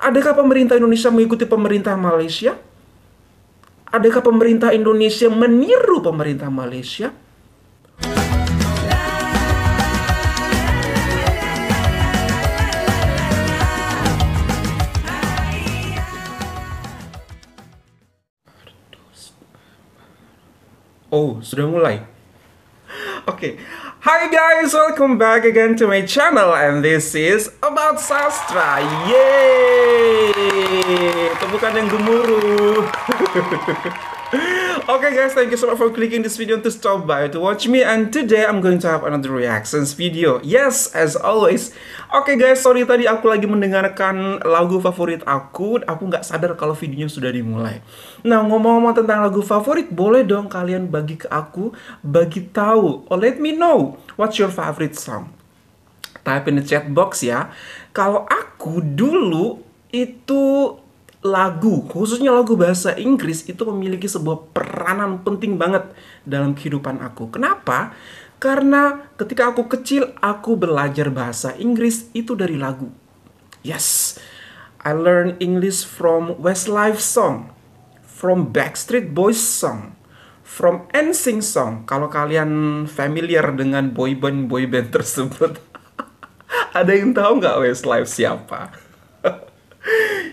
Adakah pemerintah Indonesia mengikuti pemerintah Malaysia? Adakah pemerintah Indonesia meniru pemerintah Malaysia? Oh, sudah mulai. Oke. Hi guys, welcome back again to my channel, and this is About Sastra. Yeay! Tepukan yang gemuruh. Okay guys, thank you so much for clicking this video to stop by to watch me, and today I'm going to have another reactions video. Yes, as always. Okay guys, sorry tadi aku lagi mendengarkan lagu favorit aku nggak sadar kalau videonya sudah dimulai. Nah, ngomong-ngomong tentang lagu favorit, boleh dong kalian bagi ke aku, bagi tahu, or let me know what's your favorite song. Type in the chat box ya. Kalau aku dulu itu lagu, khususnya lagu bahasa Inggris, itu memiliki sebuah peranan penting banget dalam kehidupan aku. Kenapa? Karena ketika aku kecil, aku belajar bahasa Inggris itu dari lagu. Yes, I learn English from Westlife song, from Backstreet Boys song, from NSYNC song. Kalau kalian familiar dengan boyband tersebut, ada yang tahu nggak Westlife siapa?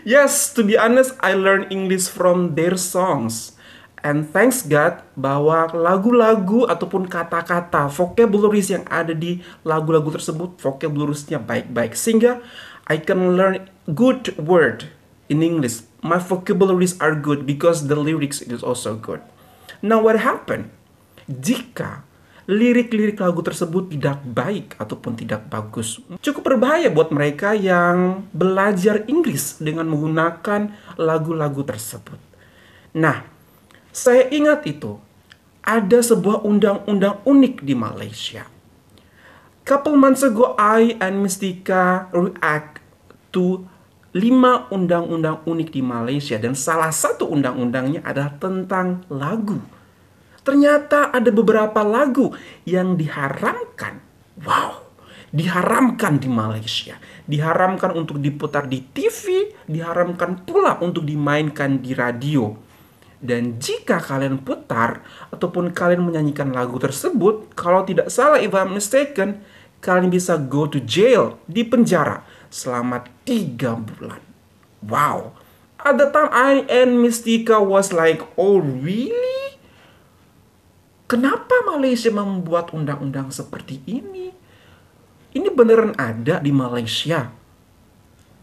Yes, to be honest, I learned English from their songs. And thanks God bahwa lagu-lagu ataupun kata-kata, vocabularies yang ada di lagu-lagu tersebut, vocabulariesnya baik-baik. Sehingga I can learn good word in English. My vocabularies are good because the lyrics is also good. Now what happened? Jika lirik-lirik lagu tersebut tidak baik ataupun tidak bagus, cukup berbahaya buat mereka yang belajar Inggris dengan menggunakan lagu-lagu tersebut. Nah, saya ingat itu ada sebuah undang-undang unik di Malaysia. Couple months ago, I and Mystika react to 5 undang-undang unik di Malaysia, dan salah satu undang-undangnya adalah tentang lagu. Ternyata ada beberapa lagu yang diharamkan. Wow, diharamkan di Malaysia. Diharamkan untuk diputar di TV, diharamkan pula untuk dimainkan di radio. Dan jika kalian putar ataupun kalian menyanyikan lagu tersebut, kalau tidak salah, if I'm mistaken, kalian bisa go to jail, di penjara selama 3 bulan. Wow. At the time, I and Mystika was like, oh really? Kenapa Malaysia membuat undang-undang seperti ini? Ini beneran ada di Malaysia.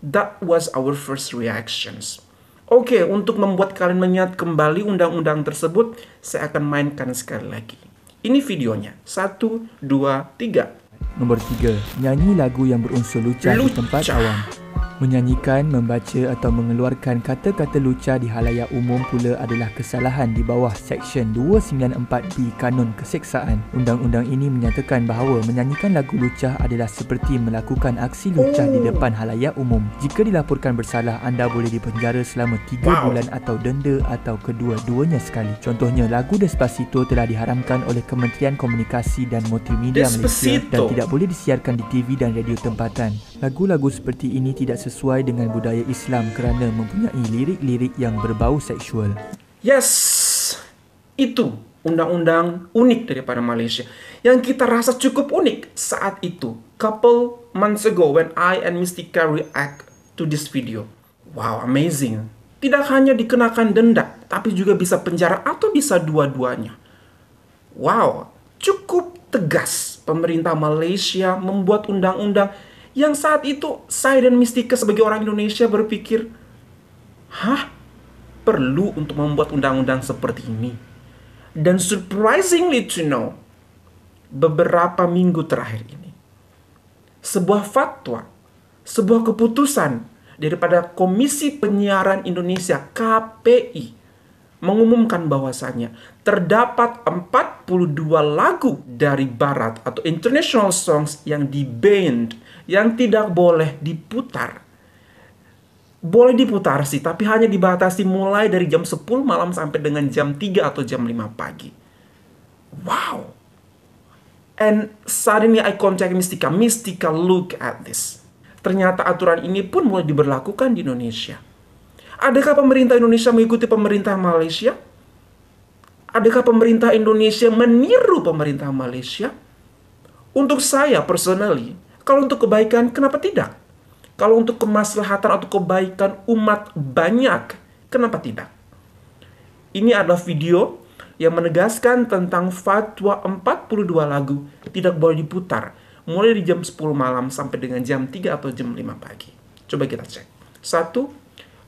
That was our first reactions. Oke, untuk membuat kalian mengingat kembali undang-undang tersebut, saya akan mainkan sekali lagi. Ini videonya. 1, 2, 3. Nombor 3. Nyanyi lagu yang berunsur lucah di tempat awam. Menyanyikan, membaca atau mengeluarkan kata-kata lucah di halayak umum pula adalah kesalahan di bawah Seksyen 294B Kanun Keseksaan. Undang-undang ini menyatakan bahawa menyanyikan lagu lucah adalah seperti melakukan aksi lucah di depan halayak umum. Jika dilaporkan bersalah, anda boleh dipenjara selama 3 bulan atau denda atau kedua-duanya sekali. Contohnya, lagu Despacito telah diharamkan oleh Kementerian Komunikasi dan Multimedia Malaysia dan tidak boleh disiarkan di TV dan radio tempatan. Lagu-lagu seperti ini tidak sesuai dengan budaya Islam kerana mempunyai lirik-lirik yang berbau seksual. Yes, itu undang-undang unik daripada Malaysia yang kita rasa cukup unik saat itu. Couple months ago when I and Mystika react to this video. Wow, amazing. Tidak hanya dikenakan denda, tapi juga bisa penjara atau bisa dua-duanya. Wow, cukup tegas pemerintah Malaysia membuat undang-undang yang saat itu saya dan Mystika sebagai orang Indonesia berpikir, hah? Perlu untuk membuat undang-undang seperti ini? Dan surprisingly to know, beberapa minggu terakhir ini, sebuah fatwa, sebuah keputusan daripada Komisi Penyiaran Indonesia KPI mengumumkan bahwasannya terdapat 42 lagu dari barat atau international songs yang di-banned, yang tidak boleh diputar. Boleh diputar sih, tapi hanya dibatasi mulai dari jam 10 malam sampai dengan jam 3 atau jam 5 pagi. Wow. And suddenly I contact Mystika. Mystika, look at this. ternyata aturan ini pun mulai diberlakukan di Indonesia. Adakah pemerintah Indonesia mengikuti pemerintah Malaysia? Adakah pemerintah Indonesia meniru pemerintah Malaysia? Untuk saya personally, kalau untuk kebaikan, kenapa tidak? Kalau untuk kemaslahatan atau kebaikan umat banyak, kenapa tidak? Ini adalah video yang menegaskan tentang fatwa 42 lagu tidak boleh diputar mulai di jam 10 malam sampai dengan jam 3 atau jam 5 pagi. Coba kita cek. 1,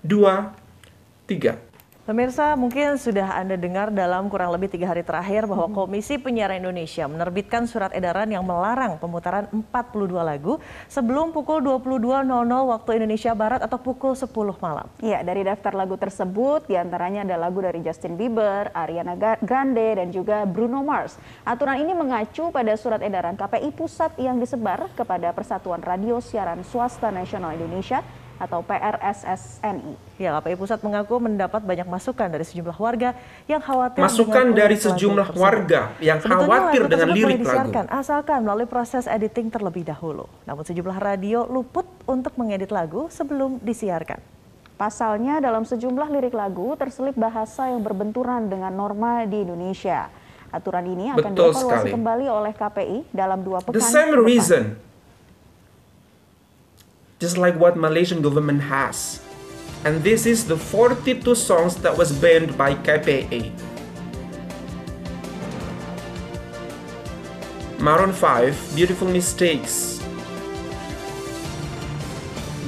2, 3. Pemirsa, mungkin sudah Anda dengar dalam kurang lebih 3 hari terakhir bahwa Komisi Penyiaran Indonesia menerbitkan surat edaran yang melarang pemutaran 42 lagu sebelum pukul 22.00 waktu Indonesia Barat atau pukul 10 malam. Ya, dari daftar lagu tersebut diantaranya ada lagu dari Justin Bieber, Ariana Grande, dan juga Bruno Mars. Aturan ini mengacu pada surat edaran KPI Pusat yang disebar kepada Persatuan Radio Siaran Swasta Nasional Indonesia atau PRSSNI. Ya, KPI Pusat mengaku mendapat banyak masukan dari sejumlah warga yang khawatir. Masukan dari sejumlah warga yang khawatir dengan lirik lagu. Asalkan melalui proses editing terlebih dahulu. Namun sejumlah radio luput untuk mengedit lagu sebelum disiarkan. Pasalnya dalam sejumlah lirik lagu terselip bahasa yang berbenturan dengan norma di Indonesia. Aturan ini akan dievaluasi kembali oleh KPI dalam 2 pekan. The same reason. Just like what Malaysian government has. And this is the 42 songs that was banned by KPA. Maroon 5, Beautiful Mistakes.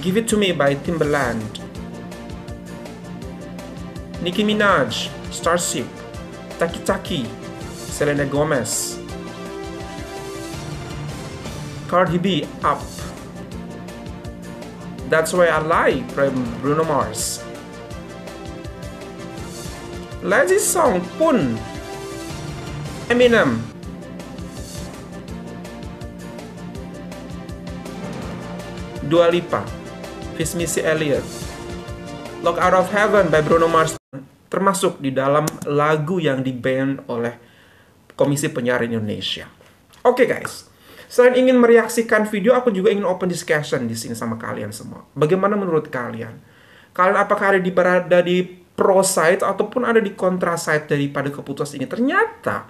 Give It To Me by Timbaland. Nicki Minaj, Starship. Taki Taki, Selena Gomez. Cardi B, Up. That's Why I Lie from Bruno Mars. Lazy Song pun Eminem. Dua Lipa, Miss Missy Elliott. Lock Out of Heaven by Bruno Mars termasuk di dalam lagu yang di-ban oleh Komisi Penyiaran Indonesia. Oke guys. Selain ingin mereaksikan video, aku juga ingin open discussion di sini sama kalian semua. Bagaimana menurut kalian? Kalian apakah berada di pro side ataupun ada di kontra side daripada keputusan ini? Ternyata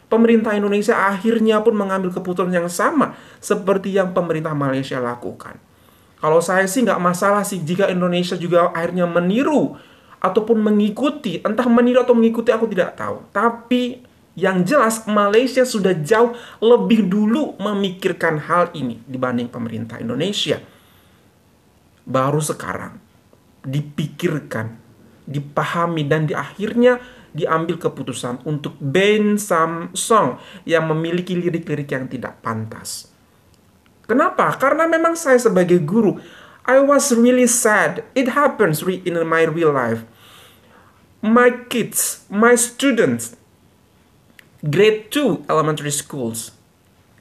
pemerintah Indonesia akhirnya pun mengambil keputusan yang sama seperti yang pemerintah Malaysia lakukan. Kalau saya sih nggak masalah sih jika Indonesia juga akhirnya meniru ataupun mengikuti. Entah meniru atau mengikuti aku tidak tahu. Tapi yang jelas Malaysia sudah jauh lebih dulu memikirkan hal ini dibanding pemerintah Indonesia. Baru sekarang dipikirkan, dipahami, dan akhirnya diambil keputusan untuk ban some song yang memiliki lirik-lirik yang tidak pantas. Kenapa? Karena memang saya sebagai guru, I was really sad. It happens in my real life. My kids, my students, grade 2 elementary schools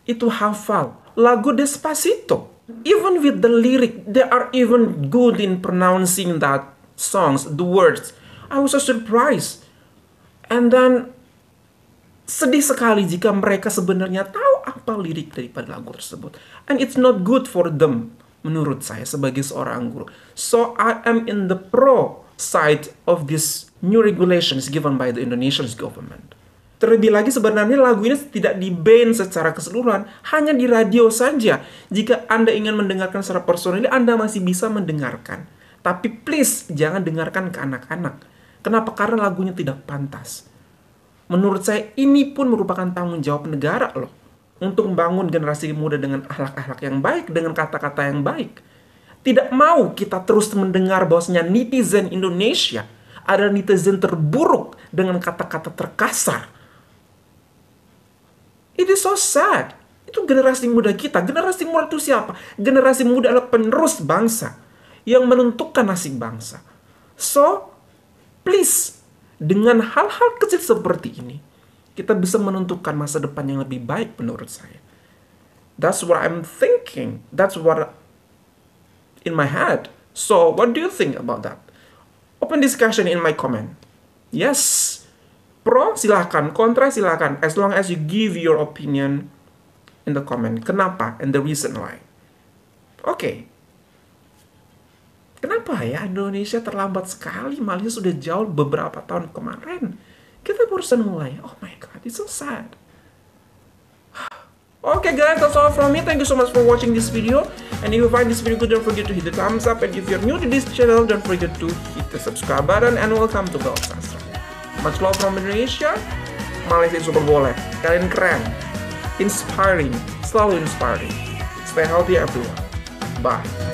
itu hafal lagu Despacito. Even with the lyric, they are even good in pronouncing that songs, the words. I was so surprised. And then sedih sekali jika mereka sebenarnya tahu apa lirik daripada lagu tersebut. And it's not good for them, menurut saya sebagai seorang guru. So I am in the pro side of this new regulations given by the Indonesian government. Terlebih lagi sebenarnya lagu ini tidak di-ban secara keseluruhan, hanya di radio saja. Jika Anda ingin mendengarkan secara personal, Anda masih bisa mendengarkan. Tapi please, jangan dengarkan ke anak-anak. Kenapa? Karena lagunya tidak pantas. Menurut saya, ini pun merupakan tanggung jawab negara loh. Untuk membangun generasi muda dengan akhlak-akhlak yang baik, dengan kata-kata yang baik. Tidak mau kita terus mendengar bahwasanya netizen Indonesia adalah netizen terburuk dengan kata-kata terkasar. It is so sad. Itu generasi muda kita. Generasi muda itu siapa? Generasi muda adalah penerus bangsa yang menentukan nasib bangsa. So, please, dengan hal-hal kecil seperti ini, kita bisa menentukan masa depan yang lebih baik menurut saya. That's what I'm thinking. That's what in my head. So, what do you think about that? Open discussion in my comment. Yes. Pro silahkan, kontra silahkan, as long as you give your opinion in the comment. Kenapa and the reason why. Oke, Kenapa ya Indonesia terlambat sekali? Malaysia sudah jauh beberapa tahun kemarin. Kita barusan mulai. Oh my god, it's so sad. Okay guys, that's all from me. Thank you so much for watching this video. And if you find this video good, don't forget to hit the thumbs up. And if you're new to this channel, don't forget to hit the subscribe button. And welcome to Gaul Sastra. Much love from Indonesia. Malaysia super boleh. Kalian keren. Inspiring. Selalu inspiring. Stay healthy everyone. Bye.